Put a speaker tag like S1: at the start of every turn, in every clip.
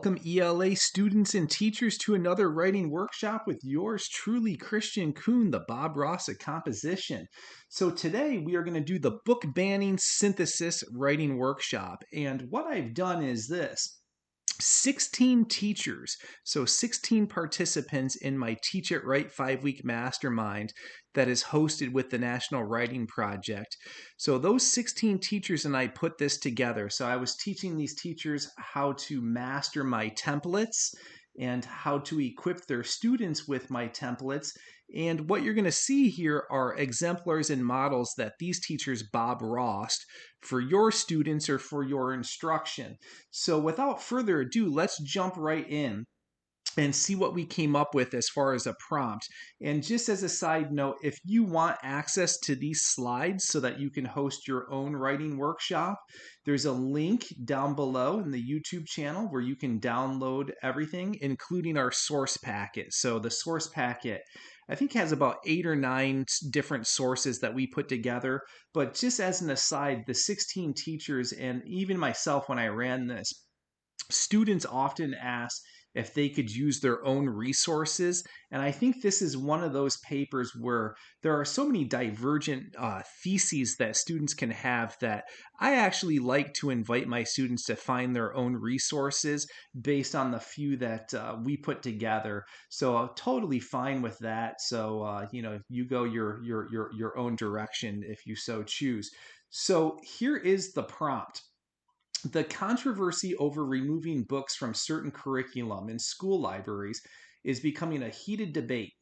S1: Welcome, ELA students and teachers, to another writing workshop with yours truly, Christian Kuhn, the Bob Ross of composition. So today we are going to do the book banning synthesis writing workshop. And what I've done is this. 16 teachers, so 16 participants in my Teach It Right 5-week mastermind that is hosted with the National Writing Project. So those 16 teachers and I put this together. So I was teaching these teachers how to master my templates and how to equip their students with my templates. And what you're going to see here are exemplars and models that these teachers Bob Ross for your students or for your instruction. So without further ado, let's jump right in and see what we came up with as far as a prompt. And just as a side note, if you want access to these slides so that you can host your own writing workshop, there's a link down below in the YouTube channel where you can download everything, including our source packet. So the source packet, I think, has about 8 or 9 different sources that we put together. But just as an aside, the 16 teachers and even myself, when I ran this, students often ask if they could use their own resources. And I think this is one of those papers where there are so many divergent theses that students can have that I actually like to invite my students to find their own resources based on the few that we put together. So I'm totally fine with that. So, you go your own direction if you so choose. So here is the prompt. The controversy over removing books from certain curriculum in school libraries is becoming a heated debate.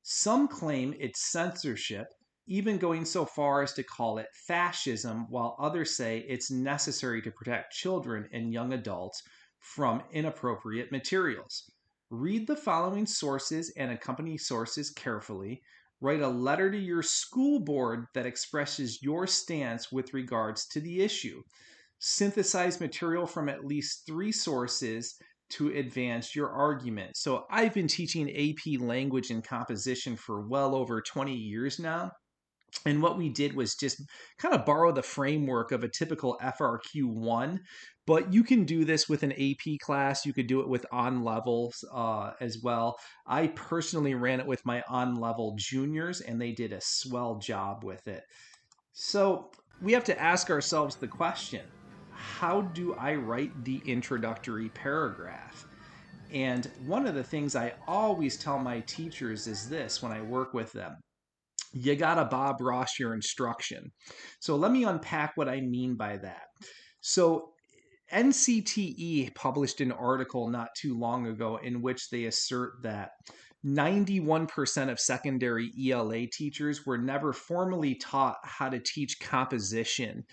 S1: Some claim it's censorship, even going so far as to call it fascism, while others say it's necessary to protect children and young adults from inappropriate materials. Read the following sources and accompanying sources carefully. Write a letter to your school board that expresses your stance with regards to the issue. Synthesize material from at least 3 sources to advance your argument. So I've been teaching AP language and composition for well over 20 years now. And what we did was just kind of borrow the framework of a typical FRQ1, but you can do this with an AP class. You could do it with on-levels as well. I personally ran it with my on-level juniors, and they did a swell job with it. So we have to ask ourselves the question, how do I write the introductory paragraph? And one of the things I always tell my teachers is this when I work with them. You gotta Bob Ross your instruction. So let me unpack what I mean by that. So NCTE published an article not too long ago in which they assert that 91% of secondary ELA teachers were never formally taught how to teach composition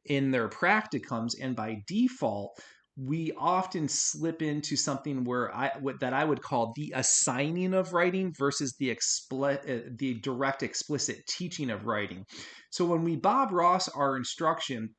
S1: in their practicums, and by default, we often slip into something where that I would call the assigning of writing versus the direct explicit teaching of writing. So when we Bob Ross our instruction,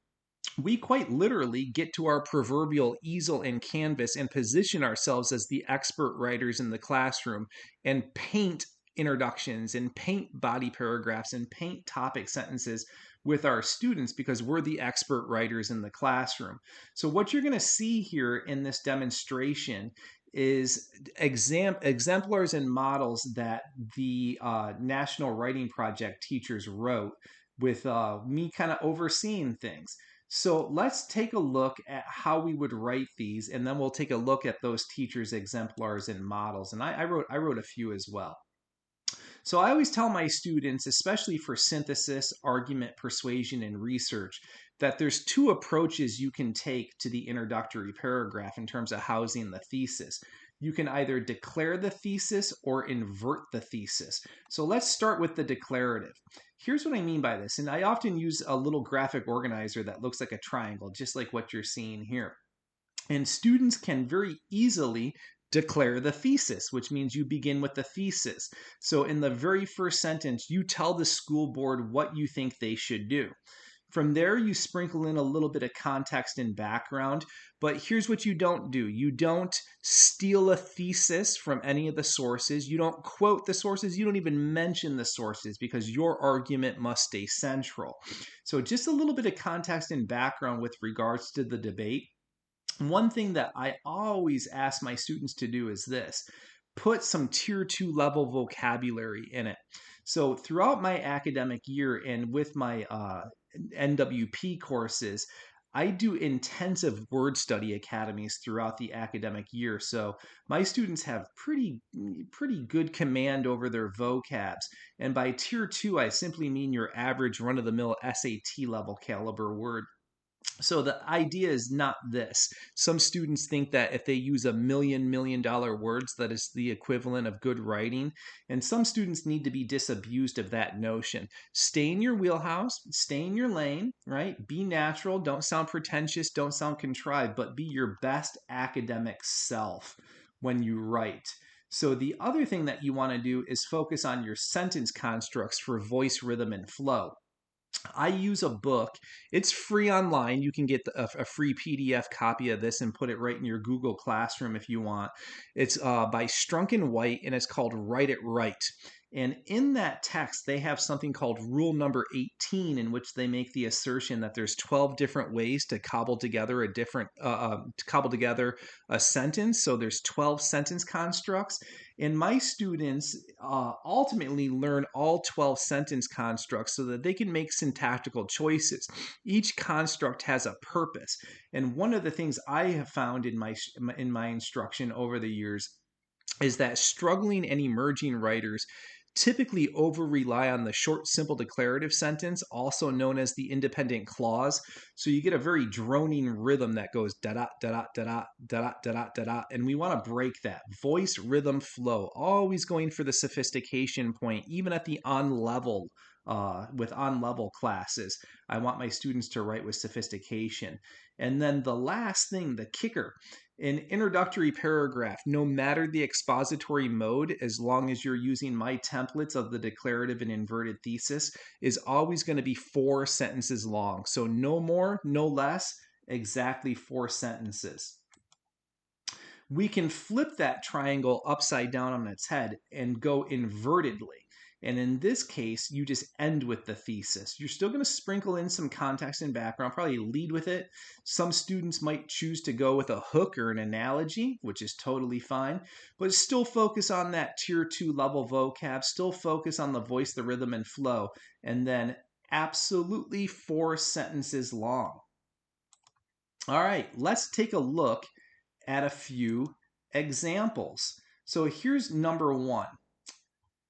S1: we quite literally get to our proverbial easel and canvas and position ourselves as the expert writers in the classroom and paint introductions and paint body paragraphs and paint topic sentences with our students because we're the expert writers in the classroom. So what you're going to see here in this demonstration is exemplars and models that the National Writing Project teachers wrote with me kind of overseeing things. So let's take a look at how we would write these, and then we'll take a look at those teachers' exemplars and models. And I wrote a few as well. So I always tell my students, especially for synthesis, argument, persuasion, and research, that there's 2 approaches you can take to the introductory paragraph in terms of housing the thesis. You can either declare the thesis or invert the thesis. So let's start with the declarative. Here's what I mean by this, and I often use a little graphic organizer that looks like a triangle, just like what you're seeing here. And students can very easily declare the thesis, which means you begin with the thesis. So in the very first sentence, you tell the school board what you think they should do. From there, you sprinkle in a little bit of context and background, but here's what you don't do. You don't steal a thesis from any of the sources. You don't quote the sources. You don't even mention the sources because your argument must stay central. So just a little bit of context and background with regards to the debate. One thing that I always ask my students to do is this: put some tier 2 level vocabulary in it. So throughout my academic year and with my NWP courses, I do intensive word study academies throughout the academic year. So my students have pretty good command over their vocabs. And by tier 2, I simply mean your average run of the mill SAT level caliber word. So the idea is not this. Some students think that if they use $1 million words, that is the equivalent of good writing. And some students need to be disabused of that notion. Stay in your wheelhouse, stay in your lane, right? Be natural, don't sound pretentious, don't sound contrived, but be your best academic self when you write. So the other thing that you want to do is focus on your sentence constructs for voice, rhythm, and flow. I use a book. It's free online. You can get a free PDF copy of this and put it right in your Google Classroom if you want. It's by Strunk and White, and it's called Write It Right. And in that text, they have something called rule number 18, in which they make the assertion that there's 12 different ways to cobble together a sentence. So there's 12 sentence constructs, and my students ultimately learn all 12 sentence constructs so that they can make syntactical choices. Each construct has a purpose. And one of the things I have found in my instruction over the years is that struggling and emerging writers typically over rely on the short, simple declarative sentence, also known as the independent clause. So you get a very droning rhythm that goes da da da da da da da da da da, and we want to break that. Voice, rhythm, flow, always going for the sophistication point, even at the on level. With on level classes, I want my students to write with sophistication. And then the last thing, the kicker, an introductory paragraph, no matter the expository mode, as long as you're using my templates of the declarative and inverted thesis, is always going to be 4 sentences long. So no more, no less, exactly 4 sentences. We can flip that triangle upside down on its head and go invertedly. And in this case, you just end with the thesis. You're still going to sprinkle in some context and background, probably lead with it. Some students might choose to go with a hook or an analogy, which is totally fine, but still focus on that tier 2 level vocab, still focus on the voice, the rhythm, and flow, and then absolutely 4 sentences long. All right, let's take a look at a few examples. So here's number 1.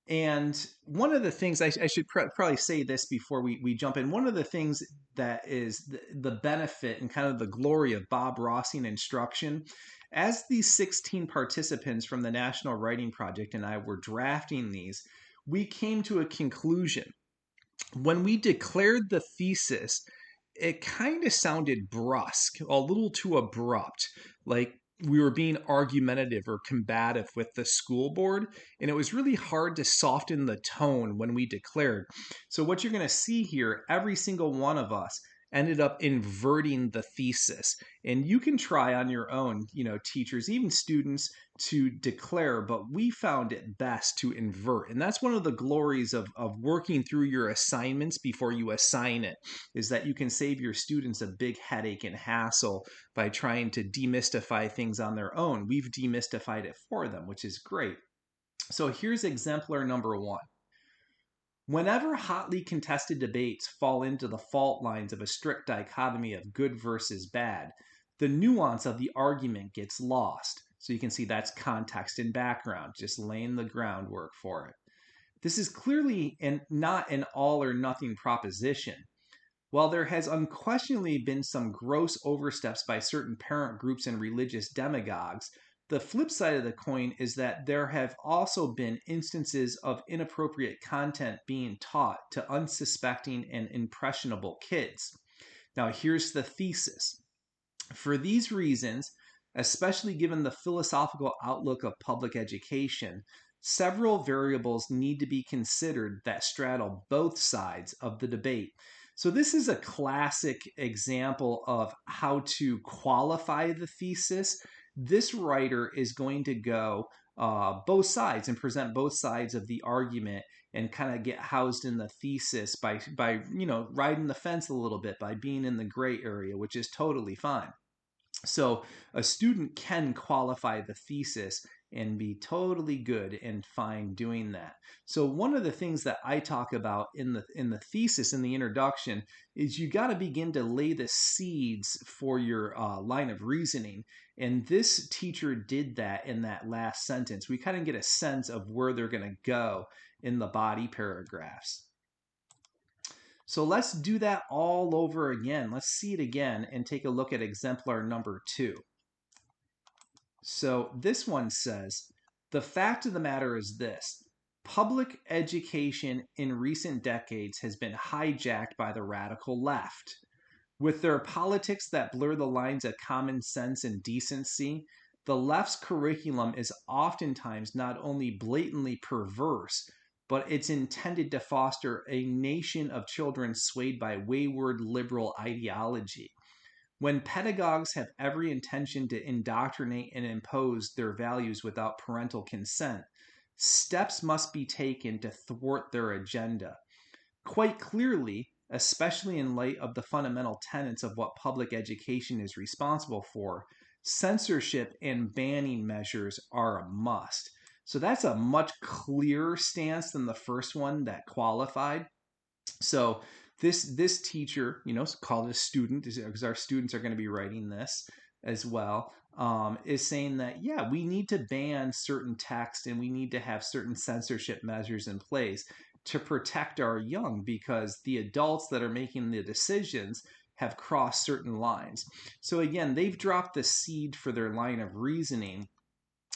S1: And one of the things I should probably say this before we jump in. One of the things that is the benefit and kind of the glory of Bob Rossian instruction, as these 16 participants from the National Writing Project and I were drafting these, we came to a conclusion. When we declared the thesis, it kind of sounded brusque, a little too abrupt, like we were being argumentative or combative with the school board, and it was really hard to soften the tone when we declared. So what you're going to see here, every single one of us ended up inverting the thesis. And you can try on your own, teachers, even students, to declare, but we found it best to invert. And that's one of the glories of working through your assignments before you assign it, is that you can save your students a big headache and hassle by trying to demystify things on their own. We've demystified it for them, which is great. So here's exemplar number 1. Whenever hotly contested debates fall into the fault lines of a strict dichotomy of good versus bad, the nuance of the argument gets lost. So you can see that's context and background, just laying the groundwork for it. This is clearly not an all or nothing proposition. While there has unquestionably been some gross oversteps by certain parent groups and religious demagogues, the flip side of the coin is that there have also been instances of inappropriate content being taught to unsuspecting and impressionable kids. Now, here's the thesis. For these reasons, especially given the philosophical outlook of public education, several variables need to be considered that straddle both sides of the debate. So this is a classic example of how to qualify the thesis. This writer is going to go both sides and present both sides of the argument and kind of get housed in the thesis by riding the fence a little bit, by being in the gray area, which is totally fine. So a student can qualify the thesis and be totally good and fine doing that. So one of the things that I talk about in the thesis, in the introduction, is you got to begin to lay the seeds for your line of reasoning. And this teacher did that in that last sentence. We kind of get a sense of where they're going to go in the body paragraphs. So let's do that all over again. Let's see it again and take a look at exemplar number 2. So this one says, the fact of the matter is this: public education in recent decades has been hijacked by the radical left. With their politics that blur the lines of common sense and decency, the left's curriculum is oftentimes not only blatantly perverse, but it's intended to foster a nation of children swayed by wayward liberal ideology. When pedagogues have every intention to indoctrinate and impose their values without parental consent, steps must be taken to thwart their agenda. Quite clearly, especially in light of the fundamental tenets of what public education is responsible for, censorship and banning measures are a must. So that's a much clearer stance than the first one that qualified. So this teacher, called a student because our students are going to be writing this as well, is saying that, yeah, we need to ban certain text and we need to have certain censorship measures in place to protect our young, because the adults that are making the decisions have crossed certain lines. So again, they've dropped the seed for their line of reasoning,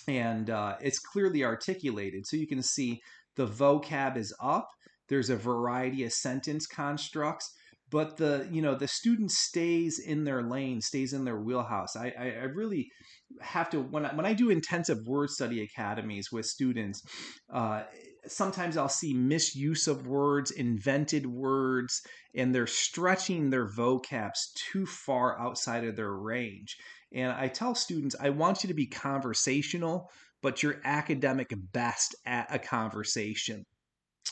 S1: and it's clearly articulated. So you can see the vocab is up. There's a variety of sentence constructs, but the student stays in their lane, stays in their wheelhouse. I really have to, when I do intensive word study academies with students, uh, sometimes I'll see misuse of words, invented words, and they're stretching their vocabs too far outside of their range. And I tell students, I want you to be conversational, but you're academic best at a conversation.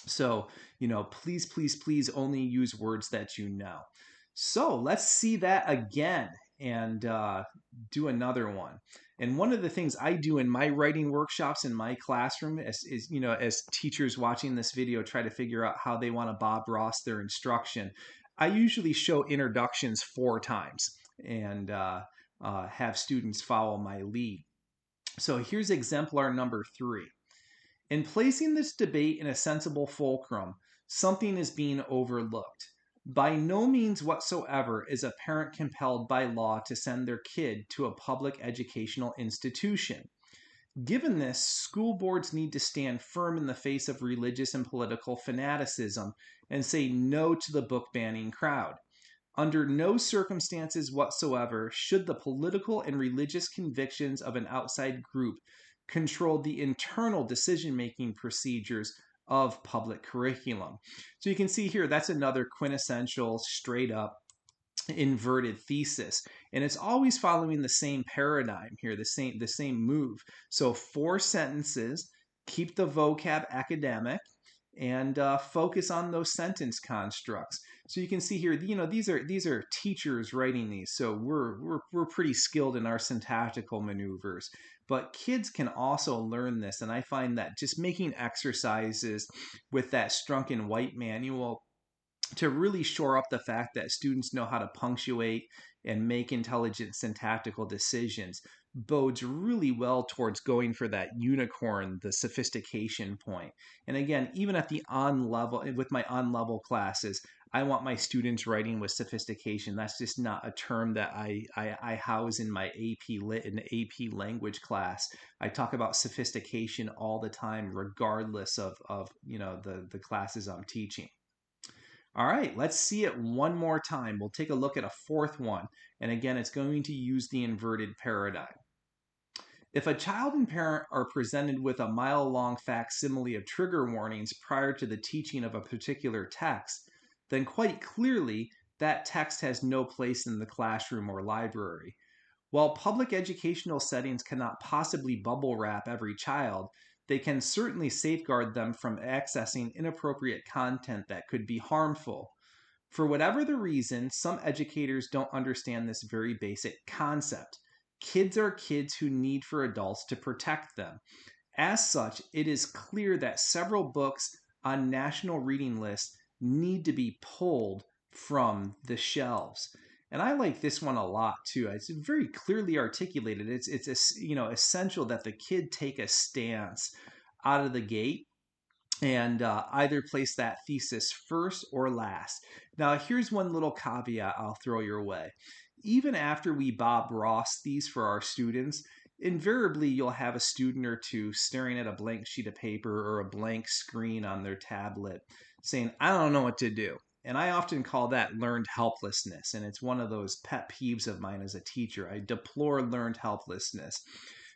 S1: So, please, please, please only use words that you know. So let's see that again and do another one. And one of the things I do in my writing workshops in my classroom as teachers watching this video try to figure out how they want to Bob Ross their instruction, I usually show introductions 4 times and have students follow my lead. So here's exemplar number 3. In placing this debate in a sensible fulcrum, something is being overlooked. By no means whatsoever is a parent compelled by law to send their kid to a public educational institution. Given this, school boards need to stand firm in the face of religious and political fanaticism and say no to the book banning crowd. Under no circumstances whatsoever should the political and religious convictions of an outside group control the internal decision-making procedures of public curriculum. So you can see here, that's another quintessential, straight up inverted thesis, and it's always following the same paradigm here, the same move. So 4 sentences, keep the vocab academic, and focus on those sentence constructs. So you can see here, these are teachers writing these, so we're pretty skilled in our syntactical maneuvers. But kids can also learn this, and I find that just making exercises with that Strunk and White manual to really shore up the fact that students know how to punctuate and make intelligent syntactical decisions bodes really well towards going for that unicorn, the sophistication point. And again, even at the on level, with my on level classes, I want my students writing with sophistication. That's just not a term that I house in my AP Lit and AP Language class. I talk about sophistication all the time, regardless of the classes I'm teaching. All right, let's see it one more time. We'll take a look at a 4th one. And again, it's going to use the inverted paradigm. If a child and parent are presented with a mile-long facsimile of trigger warnings prior to the teaching of a particular text, then quite clearly that text has no place in the classroom or library. While public educational settings cannot possibly bubble wrap every child, they can certainly safeguard them from accessing inappropriate content that could be harmful. For whatever the reason, some educators don't understand this very basic concept. Kids are kids who need for adults to protect them. As such, it is clear that several books on national reading lists need to be pulled from the shelves. And I like this one a lot too. It's very clearly articulated. It's essential that the kid take a stance out of the gate and either place that thesis first or last. Now, here's one little caveat I'll throw your way. Even after we Bob Ross these for our students, invariably you'll have a student or two staring at a blank sheet of paper or a blank screen on their tablet saying, I don't know what to do. And I often call that learned helplessness. And it's one of those pet peeves of mine as a teacher. I deplore learned helplessness.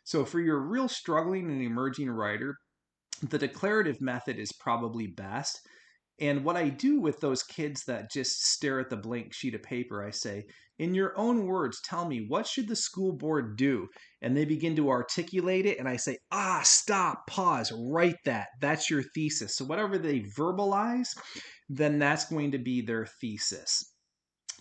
S1: So, for your real struggling and emerging writer, the declarative method is probably best. And what I do with those kids that just stare at the blank sheet of paper, I say, in your own words, tell me, what should the school board do? And they begin to articulate it. And I say, stop, pause, write that. That's your thesis. So whatever they verbalize, then that's going to be their thesis.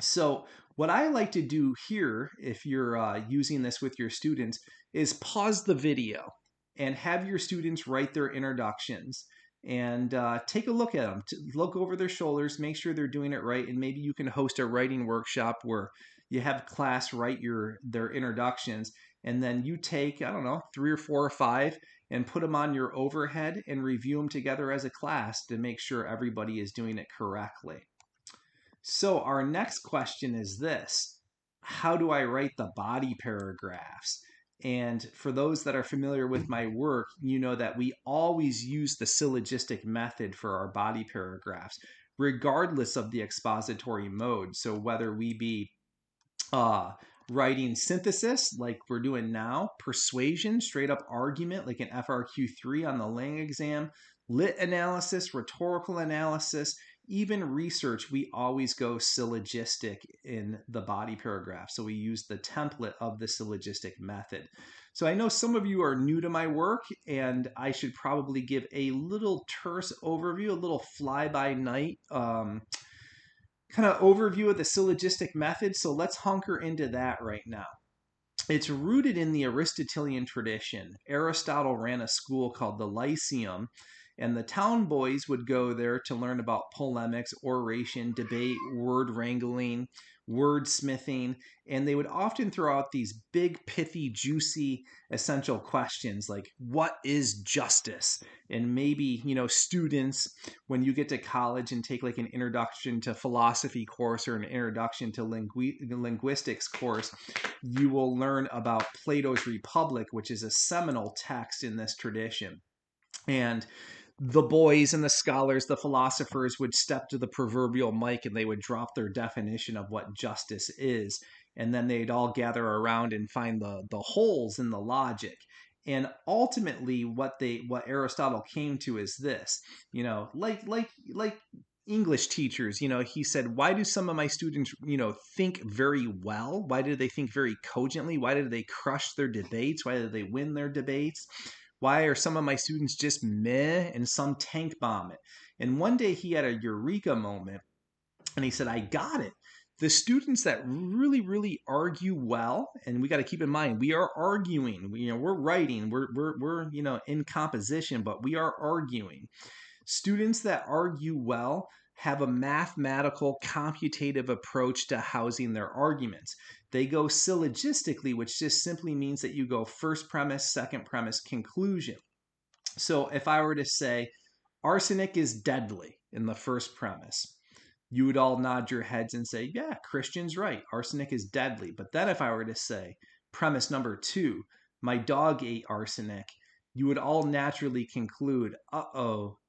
S1: So what I like to do here, if you're using this with your students, is pause the video and have your students write their introductions and take a look at them. Look over their shoulders, make sure they're doing it right, and maybe you can host a writing workshop where you have class write their introductions, and then you take, I don't know, 3 or 4 or 5 and put them on your overhead and review them together as a class to make sure everybody is doing it correctly. So our next question is this: how do I write the body paragraphs? And for those that are familiar with my work, you know that we always use the syllogistic method for our body paragraphs, regardless of the expository mode. So whether we be uh, writing synthesis like we're doing now, persuasion, straight up argument like an FRQ3 on the Lang exam, lit analysis, rhetorical analysis, even research, we always go syllogistic in the body paragraph. So we use the template of the syllogistic method. So I know some of you are new to my work, and I should probably give a little terse overview, a little fly-by-night kind of overview of the syllogistic method. So let's hunker into that right now. It's rooted in the Aristotelian tradition. Aristotle ran a school called the Lyceum, and the town boys would go there to learn about polemics, oration, debate, word wrangling, wordsmithing, and they would often throw out these big, pithy, juicy, essential questions like, what is justice? And maybe, students, when you get to college and take like an introduction to philosophy course or an introduction to linguistics course, you will learn about Plato's Republic, which is a seminal text in this tradition. And the boys and the scholars, the philosophers would step to the proverbial mic and they would drop their definition of what justice is. And then they'd all gather around and find the holes in the logic. And ultimately, what Aristotle came to is this, like English teachers, he said, why do some of my students, think very well? Why do they think very cogently? Why do they crush their debates? Why do they win their debates? Why are some of my students just meh and some tank bomb it? And one day he had a eureka moment and he said, I got it. The students that really, really argue well, and we got to keep in mind, we are arguing, we're writing, we're in composition, but we are arguing. Students that argue well have a mathematical, computative approach to housing their arguments. They go syllogistically, which just simply means that you go first premise, second premise, conclusion. So if I were to say, arsenic is deadly in the first premise, you would all nod your heads and say, yeah, Christian's right. Arsenic is deadly. But then if I were to say, premise number 2, my dog ate arsenic, you would all naturally conclude,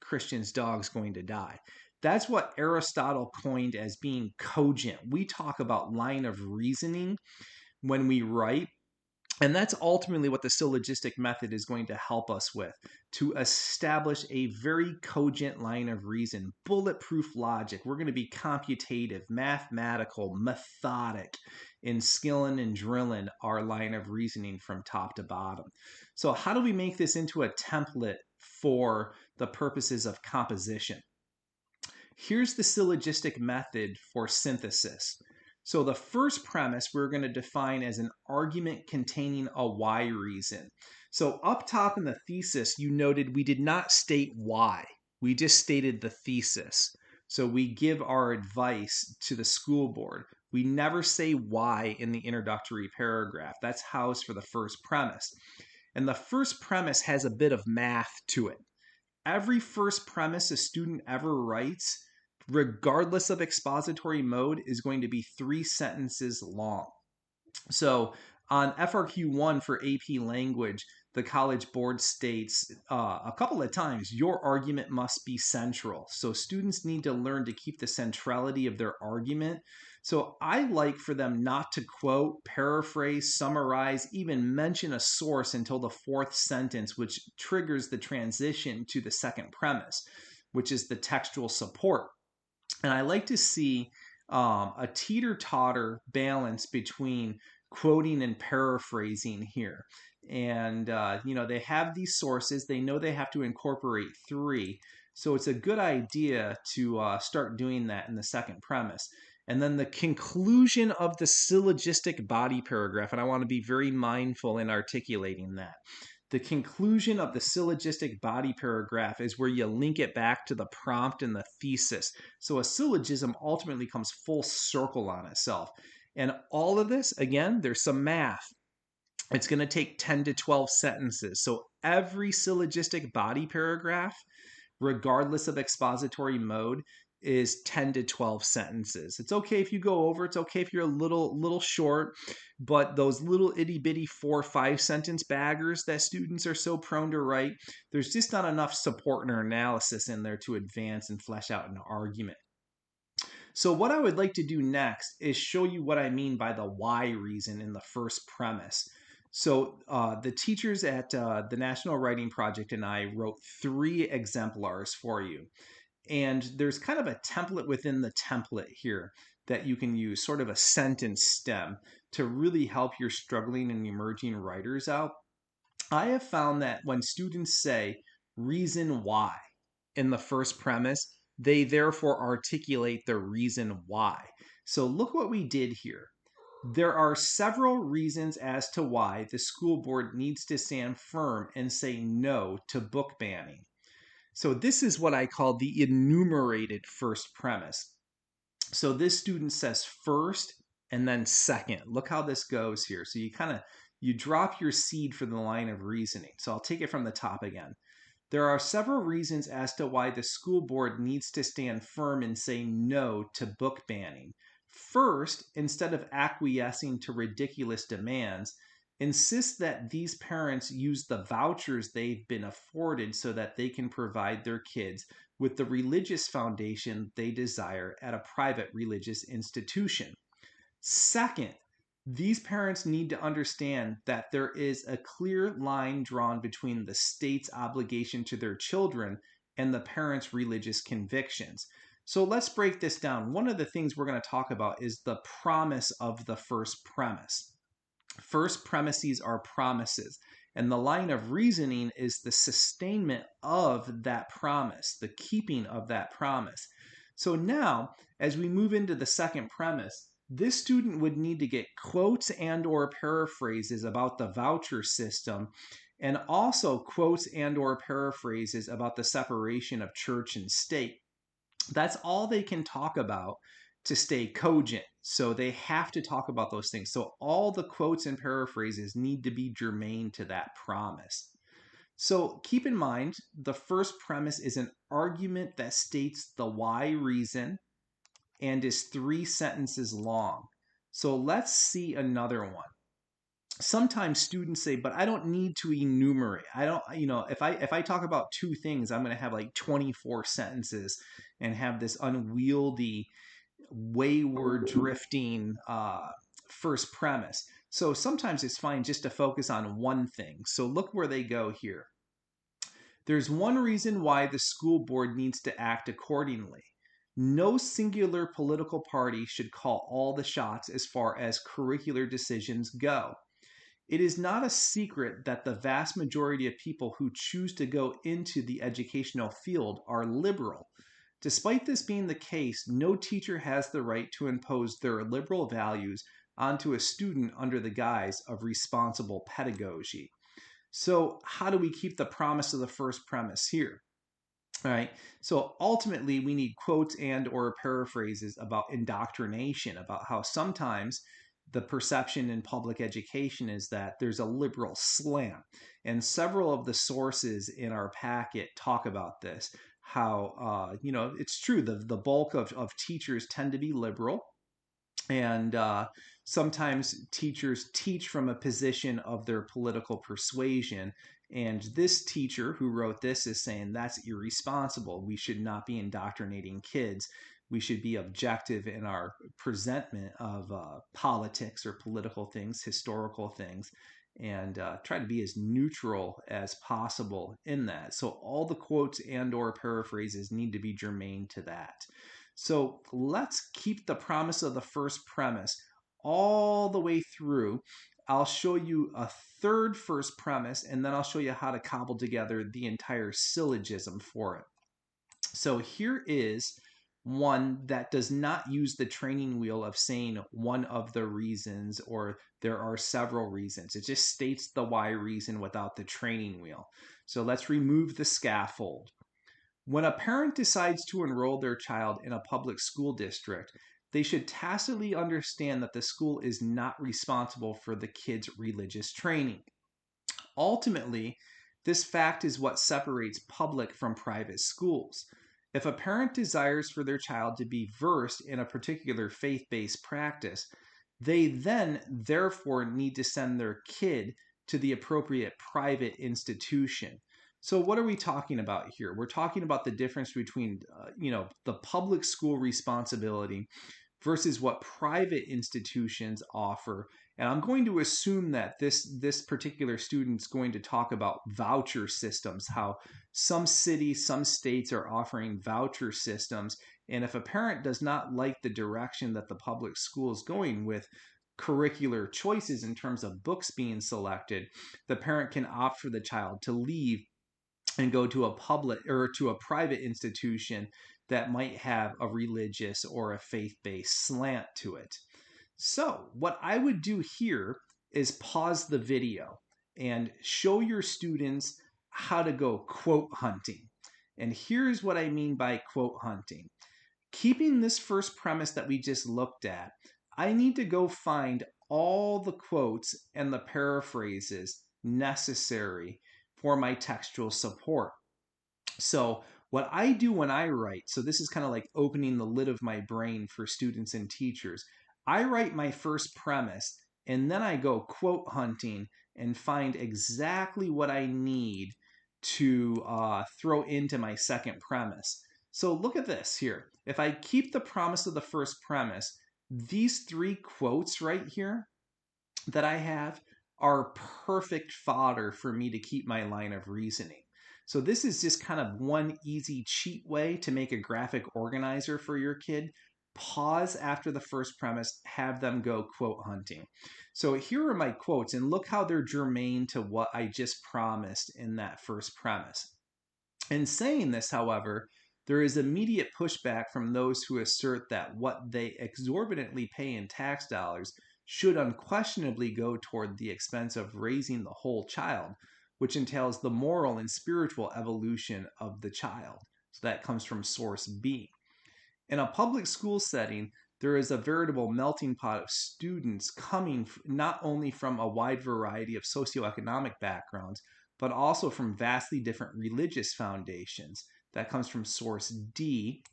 S1: Christian's dog's going to die. That's what Aristotle coined as being cogent. We talk about line of reasoning when we write. And that's ultimately what the syllogistic method is going to help us with, to establish a very cogent line of reason, bulletproof logic. We're going to be computative, mathematical, methodic in skilling and drilling our line of reasoning from top to bottom. So how do we make this into a template for the purposes of composition? Here's the syllogistic method for synthesis. So the first premise we're going to define as an argument containing a why reason. So up top in the thesis, you noted we did not state why. We just stated the thesis. So we give our advice to the school board. We never say why in the introductory paragraph. That's housed for the first premise. And the first premise has a bit of math to it. Every first premise a student ever writes, regardless of expository mode, is going to be 3 sentences long. So on FRQ 1 for AP language, the College Board states a couple of times, your argument must be central. So students need to learn to keep the centrality of their argument. So I like for them not to quote, paraphrase, summarize, even mention a source until the 4th sentence, which triggers the transition to the second premise, which is the textual support. And I like to see a teeter-totter balance between quoting and paraphrasing here. And, they have these sources. They know they have to incorporate 3. So it's a good idea to start doing that in the second premise. And then the conclusion of the syllogistic body paragraph, and I want to be very mindful in articulating that. The conclusion of the syllogistic body paragraph is where you link it back to the prompt and the thesis. So a syllogism ultimately comes full circle on itself. And all of this, again, there's some math. It's going to take 10 to 12 sentences. So every syllogistic body paragraph, regardless of expository mode, is 10 to 12 sentences. It's okay if you go over, it's okay if you're a little short, but those little itty bitty 4 or 5 sentence baggers that students are so prone to write, there's just not enough support or analysis in there to advance and flesh out an argument. So what I would like to do next is show you what I mean by the why reason in the first premise. So the teachers at the National Writing Project and I wrote 3 exemplars for you. And there's kind of a template within the template here that you can use, sort of a sentence stem, to really help your struggling and emerging writers out. I have found that when students say reason why in the first premise, they therefore articulate the reason why. So look what we did here. There are several reasons as to why the school board needs to stand firm and say no to book banning. So this is what I call the enumerated first premise. So this student says first and then second. Look how this goes here. So you drop your seed for the line of reasoning. So I'll take it from the top again. There are several reasons as to why the school board needs to stand firm and say no to book banning. First, instead of acquiescing to ridiculous demands, insist that these parents use the vouchers they've been afforded so that they can provide their kids with the religious foundation they desire at a private religious institution. Second, these parents need to understand that there is a clear line drawn between the state's obligation to their children and the parents' religious convictions. So let's break this down. One of the things we're going to talk about is the promise of the first premise. First premises are promises, and the line of reasoning is the sustainment of that promise, the keeping of that promise. So now, as we move into the second premise, this student would need to get quotes and or paraphrases about the voucher system, and also quotes and or paraphrases about the separation of church and state. That's all they can talk about to stay cogent. So they have to talk about those things. So all the quotes and paraphrases need to be germane to that promise. So keep in mind, the first premise is an argument that states the why reason and is 3 sentences long. So let's see another one. Sometimes students say, but I don't need to enumerate. I don't, if I talk about 2 things, I'm going to have like 24 sentences and have this unwieldy, wayward, drifting first premise. So sometimes it's fine just to focus on one thing. So look where they go here. There's one reason why the school board needs to act accordingly. No singular political party should call all the shots as far as curricular decisions go. It is not a secret that the vast majority of people who choose to go into the educational field are liberal. Despite this being the case, no teacher has the right to impose their liberal values onto a student under the guise of responsible pedagogy. So, how do we keep the promise of the first premise here? All right. So ultimately, we need quotes and or paraphrases about indoctrination, about how sometimes the perception in public education is that there's a liberal slant. And several of the sources in our packet talk about this, how, it's true, the bulk of teachers tend to be liberal. And sometimes teachers teach from a position of their political persuasion. And this teacher who wrote this is saying that's irresponsible. We should not be indoctrinating kids. We should be objective in our presentment of politics or political things, historical things, and try to be as neutral as possible in that. So all the quotes and or paraphrases need to be germane to that. So let's keep the promise of the first premise all the way through. I'll show you a third first premise, and then I'll show you how to cobble together the entire syllogism for it. So here is one that does not use the training wheel of saying one of the reasons or there are several reasons. It just states the why reason without the training wheel. So let's remove the scaffold. When a parent decides to enroll their child in a public school district, they should tacitly understand that the school is not responsible for the kid's religious training. Ultimately, this fact is what separates public from private schools. If a parent desires for their child to be versed in a particular faith-based practice, they then therefore need to send their kid to the appropriate private institution. So what are we talking about here? We're talking about the difference between, the public school responsibility versus what private institutions offer. And I'm going to assume that this particular student's going to talk about voucher systems, how some cities, some states are offering voucher systems. And if a parent does not like the direction that the public school is going with curricular choices in terms of books being selected, the parent can opt for the child to leave and go to a public or to a private institution that might have a religious or a faith-based slant to it. So what I would do here is pause the video and show your students how to go quote hunting. And here's what I mean by quote hunting. Keeping this first premise that we just looked at, I need to go find all the quotes and the paraphrases necessary for my textual support. So what I do when I write, so this is kind of like opening the lid of my brain for students and teachers. I write my first premise and then I go quote hunting and find exactly what I need to throw into my second premise. So look at this here. If I keep the promise of the first premise, these three quotes right here that I have are perfect fodder for me to keep my line of reasoning. So this is just kind of one easy cheat way to make a graphic organizer for your kid. Pause after the first premise, have them go quote hunting. So here are my quotes, and look how they're germane to what I just promised in that first premise. In saying this, however, there is immediate pushback from those who assert that what they exorbitantly pay in tax dollars should unquestionably go toward the expense of raising the whole child, which entails the moral and spiritual evolution of the child. So that comes from source B. In a public school setting, there is a veritable melting pot of students coming not only from a wide variety of socioeconomic backgrounds, but also from vastly different religious foundations. That comes from source D.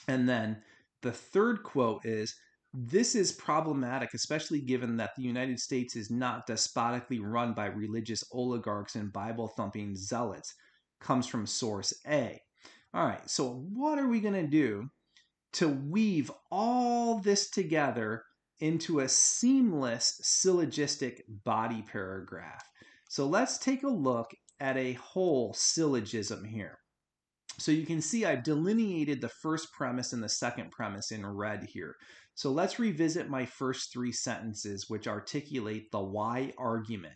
S1: And then the third quote is, this is problematic, especially given that the United States is not despotically run by religious oligarchs and Bible-thumping zealots. Comes from source A. All right, so what are we going to do to weave all this together into a seamless syllogistic body paragraph? So let's take a look at a whole syllogism here. So you can see I've delineated the first premise and the second premise in red here. So let's revisit my first three sentences, which articulate the why argument.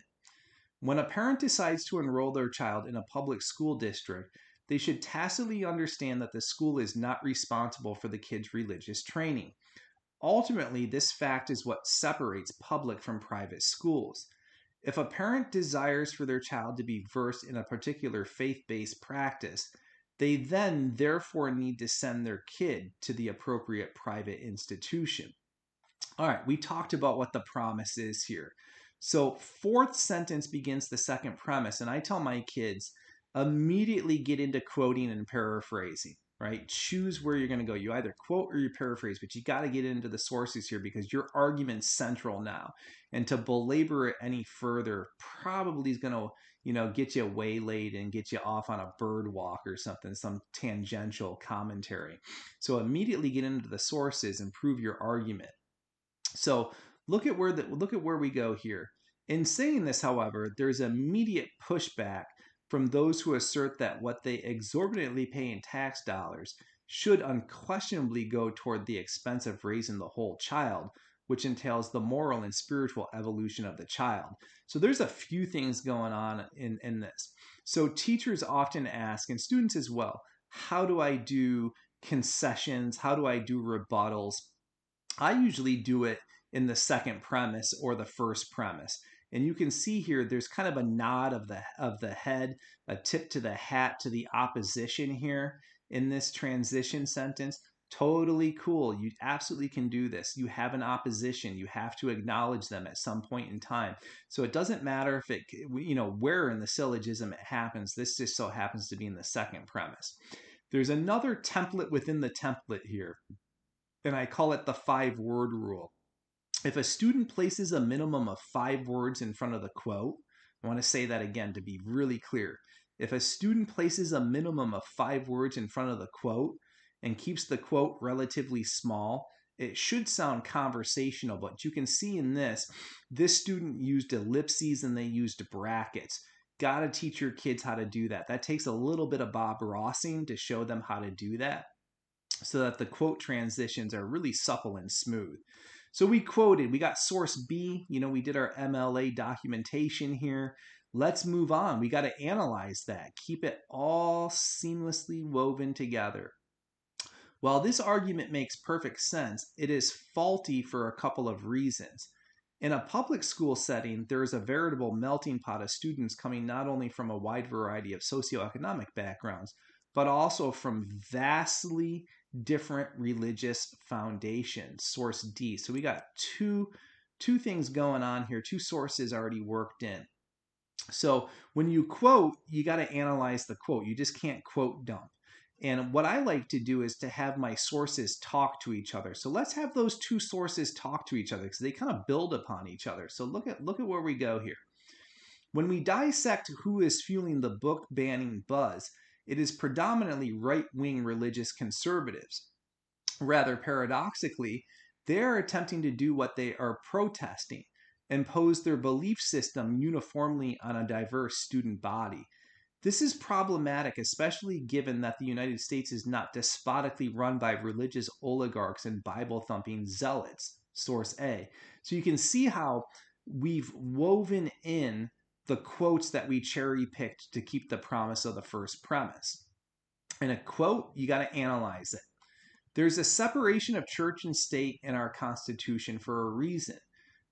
S1: When a parent decides to enroll their child in a public school district, they should tacitly understand that the school is not responsible for the kid's religious training. Ultimately, this fact is what separates public from private schools. If a parent desires for their child to be versed in a particular faith-based practice, they then therefore need to send their kid to the appropriate private institution. All right, we talked about what the promise is here. So, fourth sentence begins the second premise, and I tell my kids immediately get into quoting and paraphrasing, right? Choose where you're going to go. You either quote or you paraphrase, but you got to get into the sources here because your argument's central now. And to belabor it any further probably is going to, get you waylaid and get you off on a bird walk or something, some tangential commentary. So immediately get into the sources and prove your argument. So look at where we go here. In saying this, however, there's immediate pushback from those who assert that what they exorbitantly pay in tax dollars should unquestionably go toward the expense of raising the whole child, which entails the moral and spiritual evolution of the child. So there's a few things going on in this. So teachers often ask, and students as well, how do I do concessions? How do I do rebuttals? I usually do it in the second premise or the first premise. And you can see here there's kind of a nod of the head, a tip to the hat to the opposition here in this transition sentence. Totally cool. You absolutely can do this. You have an opposition. You have to acknowledge them at some point in time. So it doesn't matter if where in the syllogism it happens. This just so happens to be in the second premise. There's another template within the template here, and I call it the 5-word rule. If a student places a minimum of 5 words in front of the quote, I want to say that again to be really clear. If a student places a minimum of 5 words in front of the quote and keeps the quote relatively small, it should sound conversational, but you can see in this student used ellipses and they used brackets. Got to teach your kids how to do that. That takes a little bit of Bob Rossing to show them how to do that, so that the quote transitions are really supple and smooth. So we quoted, we got source B, we did our MLA documentation here. Let's move on. We got to analyze that, keep it all seamlessly woven together. While this argument makes perfect sense, it is faulty for a couple of reasons. In a public school setting, there is a veritable melting pot of students coming not only from a wide variety of socioeconomic backgrounds, but also from vastly different religious foundations. Source D. So we got two things going on here, 2 sources already worked in. So when you quote, you got to analyze the quote. You just can't quote dump. And what I like to do is to have my sources talk to each other. So let's have those 2 sources talk to each other because they kind of build upon each other. So look at where we go here. When we dissect who is fueling the book banning buzz, it is predominantly right-wing religious conservatives. Rather paradoxically, they are attempting to do what they are protesting, impose their belief system uniformly on a diverse student body. This is problematic, especially given that the United States is not despotically run by religious oligarchs and Bible-thumping zealots. Source A. So you can see how we've woven in the quotes that we cherry-picked to keep the promise of the first premise. In a quote, you got to analyze it. There's a separation of church and state in our Constitution for a reason.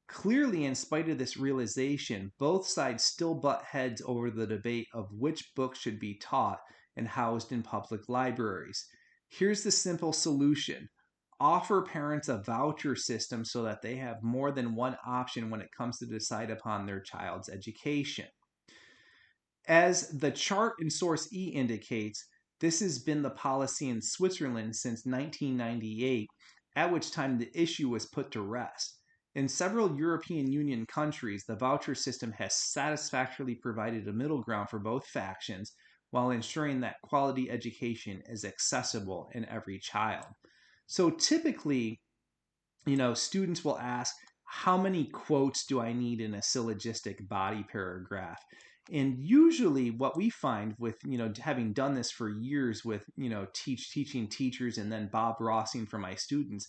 S1: Clearly, in spite of this realization, both sides still butt heads over the debate of which books should be taught and housed in public libraries. Here's the simple solution. Offer parents a voucher system so that they have more than one option when it comes to decide upon their child's education. As the chart in source E indicates, this has been the policy in Switzerland since 1998, at which time the issue was put to rest. In several European Union countries, the voucher system has satisfactorily provided a middle ground for both factions while ensuring that quality education is accessible in every child. So typically, students will ask, how many quotes do I need in a syllogistic body paragraph? And usually what we find with, having done this for years with, teaching teachers and then Bob Rossing for my students,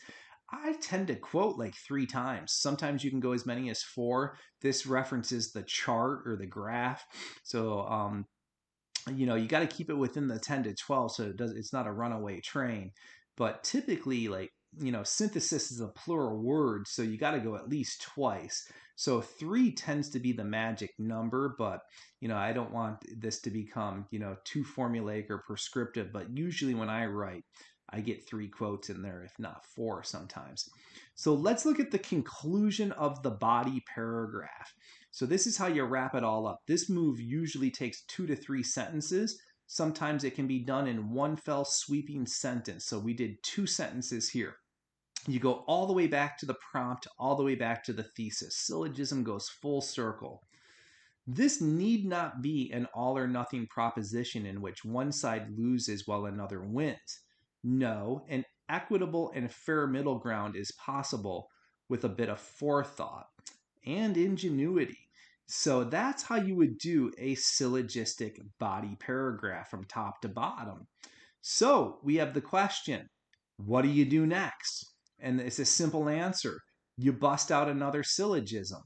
S1: I tend to quote like 3 times. Sometimes you can go as many as 4. This references the chart or the graph. So you got to keep it within the 10 to 12 so it's not a runaway train. But typically, like, synthesis is a plural word, so you got to go at least twice. So 3 tends to be the magic number, but I don't want this to become too formulaic or prescriptive. But usually when I write, I get 3 quotes in there, if not 4 sometimes. So let's look at the conclusion of the body paragraph. So this is how you wrap it all up. This move usually takes 2 to 3 sentences. Sometimes it can be done in one fell sweeping sentence. So we did 2 sentences here. You go all the way back to the prompt, all the way back to the thesis. Syllogism goes full circle. This need not be an all or nothing proposition in which one side loses while another wins. No, an equitable and fair middle ground is possible with a bit of forethought and ingenuity. So that's how you would do a syllogistic body paragraph from top to bottom. So we have the question, what do you do next? And it's a simple answer. You bust out another syllogism.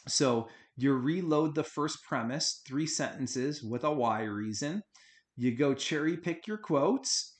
S1: So you reload the first premise, 3 sentences with a why reason. You go cherry pick your quotes.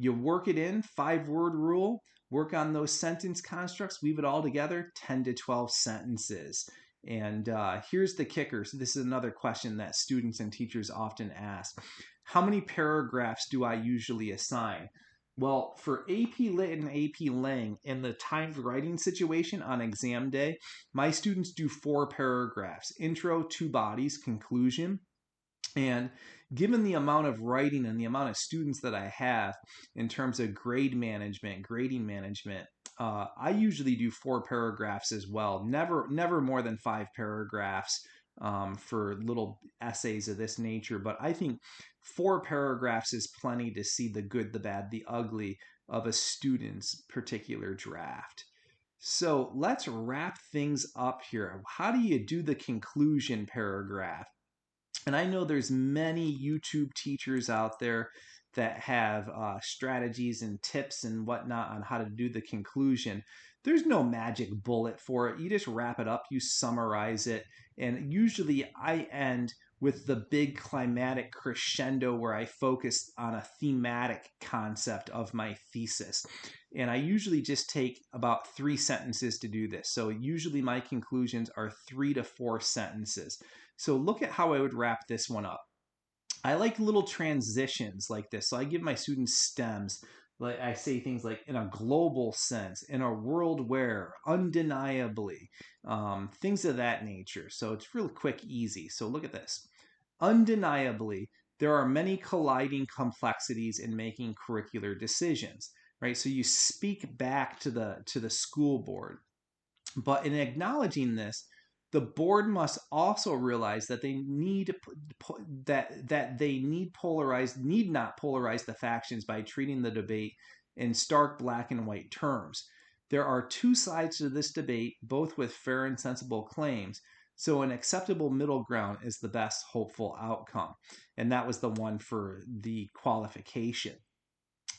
S1: You work it in, 5-word rule. Work on those sentence constructs, weave it all together, 10 to 12 sentences. And here's the kicker. So this is another question that students and teachers often ask. How many paragraphs do I usually assign? Well, for AP Lit and AP Lang, in the timed writing situation on exam day, my students do 4 paragraphs, intro, 2 bodies, conclusion. And given the amount of writing and the amount of students that I have in terms of grading management, I usually do 4 paragraphs as well. Never more than 5 paragraphs for little essays of this nature. But I think 4 paragraphs is plenty to see the good, the bad, the ugly of a student's particular draft. So let's wrap things up here. How do you do the conclusion paragraph? And I know there's many YouTube teachers out there that have strategies and tips and whatnot on how to do the conclusion. There's no magic bullet for it. You just wrap it up, you summarize it, and usually I end with the big climatic crescendo where I focus on a thematic concept of my thesis. And I usually just take about 3 sentences to do this. So usually my conclusions are 3 to 4 sentences. So look at how I would wrap this one up. I like little transitions like this. So I give my students stems. Like I say things like in a global sense, in a world where, undeniably, things of that nature. So it's real quick, easy. So look at this. Undeniably, there are many colliding complexities in making curricular decisions, right? So you speak back to the school board. But in acknowledging this, the board must also realize that they need need not polarize the factions by treating the debate in stark black and white terms. There are 2 sides to this debate, both with fair and sensible claims. So an acceptable middle ground is the best hopeful outcome. And that was the one for the qualification.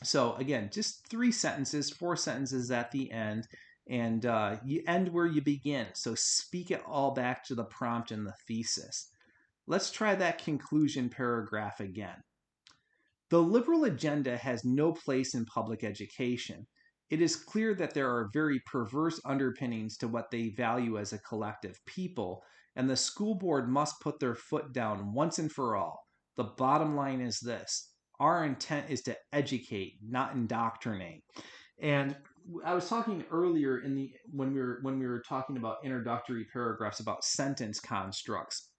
S1: So again, just 3 sentences, 4 sentences at the end. And you end where you begin. So speak it all back to the prompt and the thesis. Let's try that conclusion paragraph again. The liberal agenda has no place in public education. It is clear that there are very perverse underpinnings to what they value as a collective people, and the school board must put their foot down once and for all. The bottom line is this: our intent is to educate, not indoctrinate. And I was talking earlier when we were talking about introductory paragraphs about sentence constructs.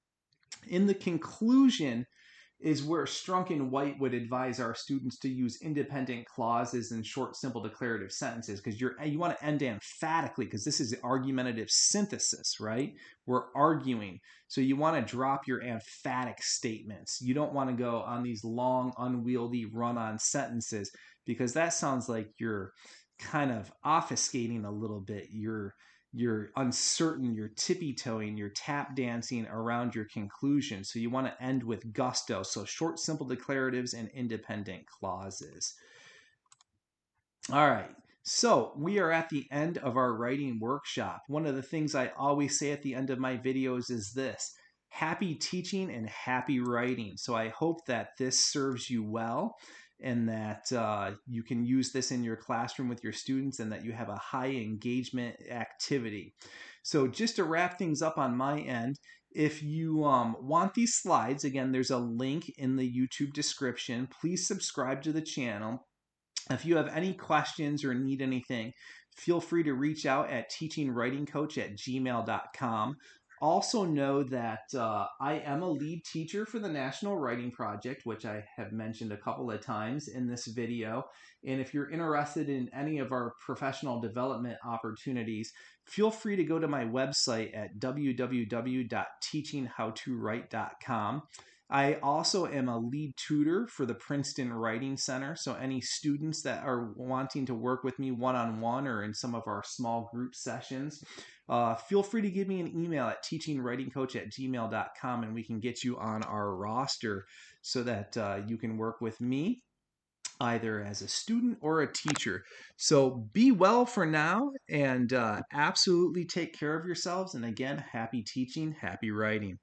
S1: In the conclusion is where Strunk and White would advise our students to use independent clauses and short, simple declarative sentences, because you want to end emphatically, because this is argumentative synthesis, right? We're arguing. So you want to drop your emphatic statements. You don't want to go on these long, unwieldy run-on sentences, because that sounds like you're kind of obfuscating a little bit. You're uncertain, you're tippy-toeing, you're tap dancing around your conclusion. So you want to end with gusto. So short, simple declaratives and independent clauses. All right. So we are at the end of our writing workshop. One of the things I always say at the end of my videos is this: Happy teaching and happy writing. So I hope that this serves you well, and that you can use this in your classroom with your students, and that you have a high engagement activity. So just to wrap things up on my end, if you want these slides, again, there's a link in the YouTube description. Please subscribe to the channel. If you have any questions or need anything, feel free to reach out at teachingwritingcoach@gmail.com. Also know that I am a lead teacher for the National Writing Project, which I have mentioned a couple of times in this video. And if you're interested in any of our professional development opportunities, feel free to go to my website at www.teachinghowtowrite.com. I also am a lead tutor for the Princeton Writing Center. So any students that are wanting to work with me one-on-one or in some of our small group sessions, feel free to give me an email at teachingwritingcoach@gmail.com, and we can get you on our roster so that you can work with me either as a student or a teacher. So be well for now, and absolutely take care of yourselves. And again, happy teaching, happy writing.